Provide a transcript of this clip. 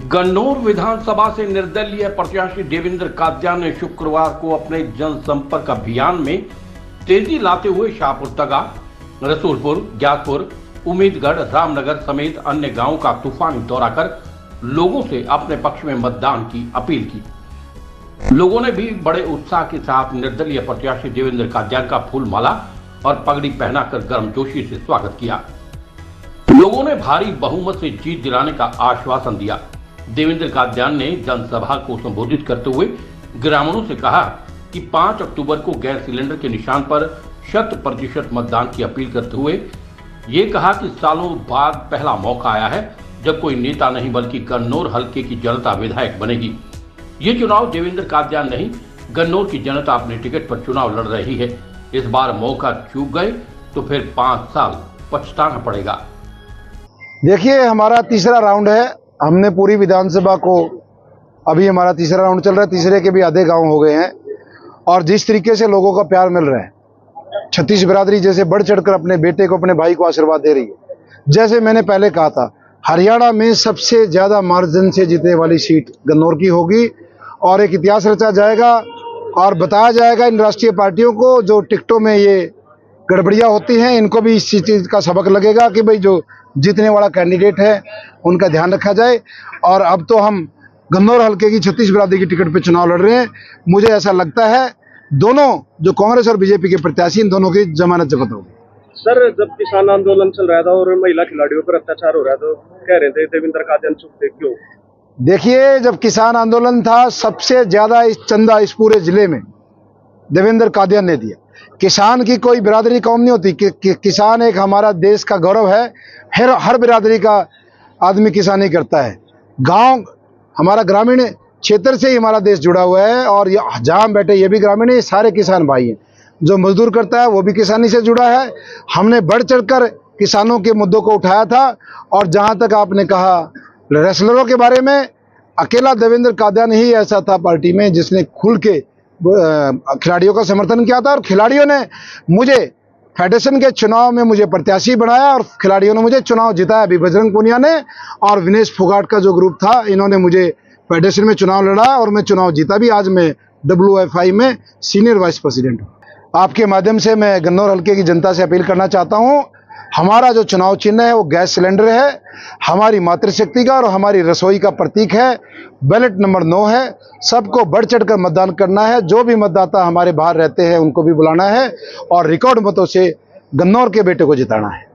गन्नौर विधानसभा से निर्दलीय प्रत्याशी देवेंद्र कादियान ने शुक्रवार को अपने जनसंपर्क अभियान में तेजी लाते हुए शाहपुर तगा, रसूलपुर, ग्यासपुर, उम्मीदगढ़, रामनगर समेत अन्य गांवों का तूफानी दौरा कर लोगों से अपने पक्ष में मतदान की अपील की। लोगों ने भी बड़े उत्साह के साथ निर्दलीय प्रत्याशी देवेंद्र कादियान का फूल माला और पगड़ी पहनाकर गर्मजोशी से स्वागत किया। लोगों ने भारी बहुमत से जीत दिलाने का आश्वासन दिया। देवेंद्र कादियान ने जनसभा को संबोधित करते हुए ग्रामीणों से कहा कि 5 अक्टूबर को गैस सिलेंडर के निशान पर 100% मतदान की अपील करते हुए ये कहा कि सालों बाद पहला मौका आया है जब कोई नेता नहीं बल्कि गन्नौर हलके की जनता विधायक बनेगी। ये चुनाव देवेंद्र कादियान नहीं, गन्नौर की जनता अपने टिकट पर चुनाव लड़ रही है। इस बार मौका चूक गए तो फिर 5 साल पछताना पड़ेगा। देखिए, हमारा तीसरा राउंड है। हमने पूरी विधानसभा को, अभी हमारा तीसरा राउंड चल रहा है, तीसरे के भी आधे गांव हो गए हैं और जिस तरीके से लोगों का प्यार मिल रहा है, छत्तीस बिरादरी जैसे बढ़ चढ़कर अपने बेटे को, अपने भाई को आशीर्वाद दे रही है। जैसे मैंने पहले कहा था, हरियाणा में सबसे ज्यादा मार्जिन से जीतने वाली सीट गन्नौर की होगी और एक इतिहास रचा जाएगा और बताया जाएगा इन राष्ट्रीय पार्टियों को जो टिकटों में ये गड़बड़ियां होती हैं, इनको भी इस चीज का सबक लगेगा कि भाई जो जीतने वाला कैंडिडेट है उनका ध्यान रखा जाए। और अब तो हम गन्नौर हल्के की 36 बिरादरी की टिकट पे चुनाव लड़ रहे हैं। मुझे ऐसा लगता है दोनों जो कांग्रेस और बीजेपी के प्रत्याशी, इन दोनों की जमानत जब्त होगी। सर, जब किसान आंदोलन चल रहा था और महिला खिलाड़ियों पर अत्याचार हो रहा था तो कह रहे थे देवेंद्र कादियान चुप थे, क्यों? देखिए, जब किसान आंदोलन था सबसे ज्यादा इस चंदा इस पूरे जिले में देवेंद्र कादियान ने दिया। किसान की कोई बिरादरी कौम नहीं होती किसान एक हमारा देश का गौरव है। हर बिरादरी का आदमी किसानी करता है। गांव हमारा ग्रामीण क्षेत्र से ही हमारा देश जुड़ा हुआ है और जहां हम बैठे ये भी ग्रामीण है, सारे किसान भाई हैं। जो मजदूर करता है वो भी किसानी से जुड़ा है। हमने बढ़ चढ़कर किसानों के मुद्दों को उठाया था और जहां तक आपने कहा रेसलरों के बारे में, अकेला देवेंद्र कादियान ही ऐसा था पार्टी में जिसने खुल के खिलाड़ियों का समर्थन किया था और खिलाड़ियों ने मुझे फेडरेशन के चुनाव में मुझे प्रत्याशी बनाया और खिलाड़ियों ने मुझे चुनाव जिताया। अभी बजरंग पूनिया ने और विनेश फोगाट का जो ग्रुप था, इन्होंने मुझे फेडरेशन में चुनाव लड़ा और मैं चुनाव जीता भी। आज मैं WFI में सीनियर वाइस प्रेसिडेंट हूँ। आपके माध्यम से मैं गन्नौर हल्के की जनता से अपील करना चाहता हूँ, हमारा जो चुनाव चिन्ह है वो गैस सिलेंडर है, हमारी मातृशक्ति का और हमारी रसोई का प्रतीक है। बैलेट नंबर 9 है। सबको बढ़ चढ़कर मतदान करना है। जो भी मतदाता हमारे बाहर रहते हैं उनको भी बुलाना है और रिकॉर्ड मतों से गन्नौर के बेटे को जिताना है।